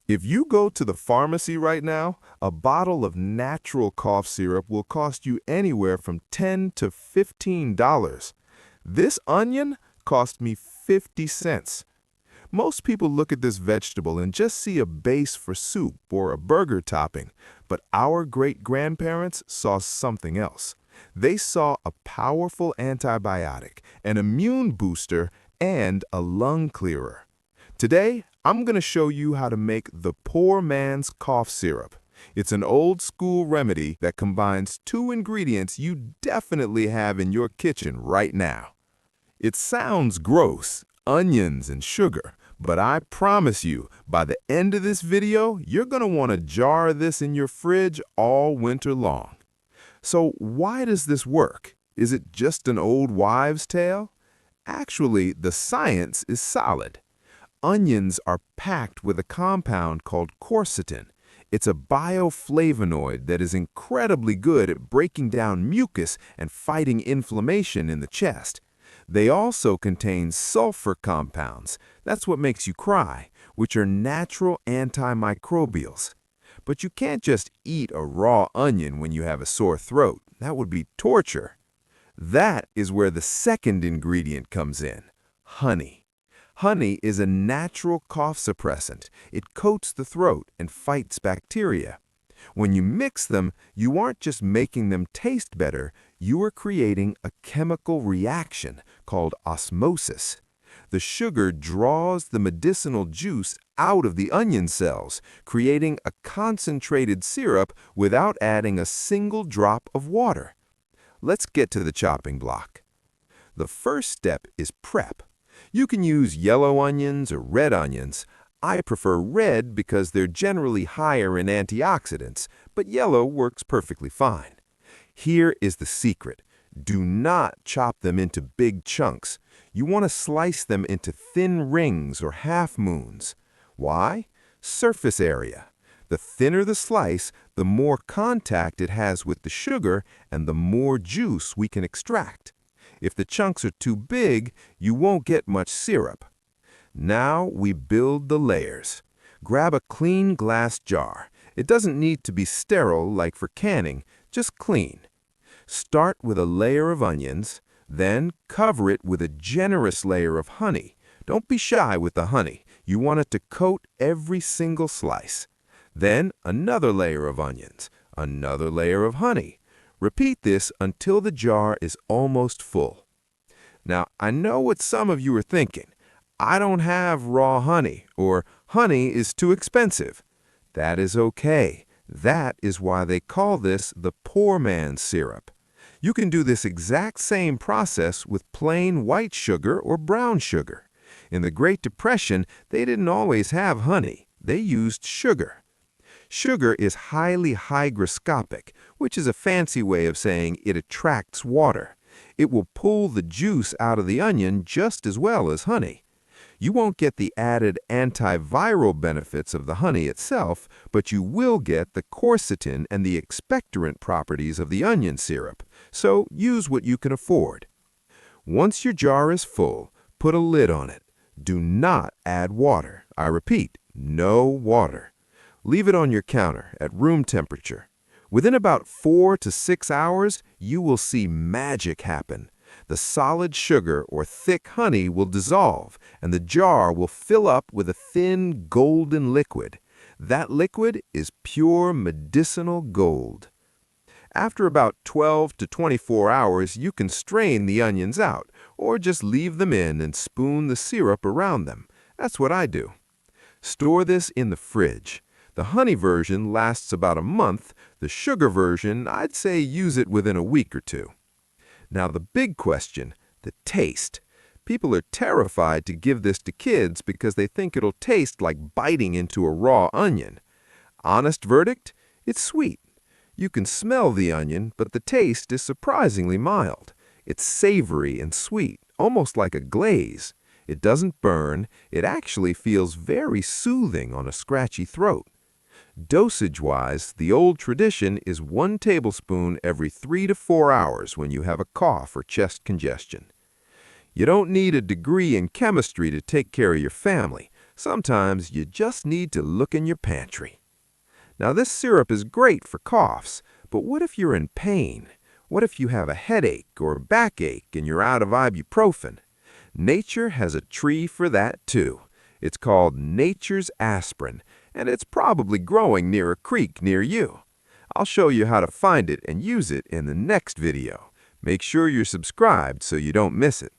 If you go to the pharmacy right now, a bottle of natural cough syrup will cost you anywhere from $10 to $15. This onion cost me 50 cents. Most people look at this vegetable and just see a base for soup or a burger topping, but our great-grandparents saw something else. They saw a powerful antibiotic, an immune booster, and a lung clearer. Today, I'm going to show you how to make the poor man's cough syrup. It's an old-school remedy that combines two ingredients you definitely have in your kitchen right now. It sounds gross, onions and sugar, but I promise you, by the end of this video, you're going to want to jar this in your fridge all winter long. So why does this work? Is it just an old wives' tale? Actually, the science is solid. Onions are packed with a compound called quercetin. It's a bioflavonoid that is incredibly good at breaking down mucus and fighting inflammation in the chest. They also contain sulfur compounds, that's what makes you cry, which are natural antimicrobials. But you can't just eat a raw onion when you have a sore throat. That would be torture. That is where the second ingredient comes in, honey. Honey is a natural cough suppressant. It coats the throat and fights bacteria. When you mix them, you aren't just making them taste better, you are creating a chemical reaction called osmosis. The sugar draws the medicinal juice out of the onion cells, creating a concentrated syrup without adding a single drop of water. Let's get to the chopping block. The first step is prep. You can use yellow onions or red onions. I prefer red because they're generally higher in antioxidants, but yellow works perfectly fine. Here is the secret. Do not chop them into big chunks. You want to slice them into thin rings or half moons. Why? Surface area. The thinner the slice, the more contact it has with the sugar and the more juice we can extract. If the chunks are too big, you won't get much syrup. Now we build the layers. Grab a clean glass jar. It doesn't need to be sterile like for canning, just clean. Start with a layer of onions, then cover it with a generous layer of honey. Don't be shy with the honey. You want it to coat every single slice. Then another layer of onions, another layer of honey. Repeat this until the jar is almost full. Now, I know what some of you are thinking. I don't have raw honey, or honey is too expensive. That is okay. That is why they call this the poor man's syrup. You can do this exact same process with plain white sugar or brown sugar. In the Great Depression, they didn't always have honey. They used sugar. Sugar is highly hygroscopic, which is a fancy way of saying it attracts water. It will pull the juice out of the onion just as well as honey. You won't get the added antiviral benefits of the honey itself, but you will get the quercetin and the expectorant properties of the onion syrup, so use what you can afford. Once your jar is full, put a lid on it. Do not add water. I repeat, no water. Leave it on your counter at room temperature. Within about 4 to 6 hours, you will see magic happen. The solid sugar or thick honey will dissolve, and the jar will fill up with a thin golden liquid. That liquid is pure medicinal gold. After about 12 to 24 hours, you can strain the onions out, or just leave them in and spoon the syrup around them. That's what I do. Store this in the fridge. The honey version lasts about a month. The sugar version, I'd say use it within a week or two. Now the big question, the taste. People are terrified to give this to kids because they think it'll taste like biting into a raw onion. Honest verdict? It's sweet. You can smell the onion, but the taste is surprisingly mild. It's savory and sweet, almost like a glaze. It doesn't burn. It actually feels very soothing on a scratchy throat. Dosage-wise, the old tradition is 1 tablespoon every 3 to 4 hours when you have a cough or chest congestion. You don't need a degree in chemistry to take care of your family. Sometimes you just need to look in your pantry. Now, this syrup is great for coughs, but what if you're in pain? What if you have a headache or backache and you're out of ibuprofen? Nature has a tree for that too. It's called nature's aspirin, and it's probably growing near a creek near you. I'll show you how to find it and use it in the next video. Make sure you're subscribed so you don't miss it.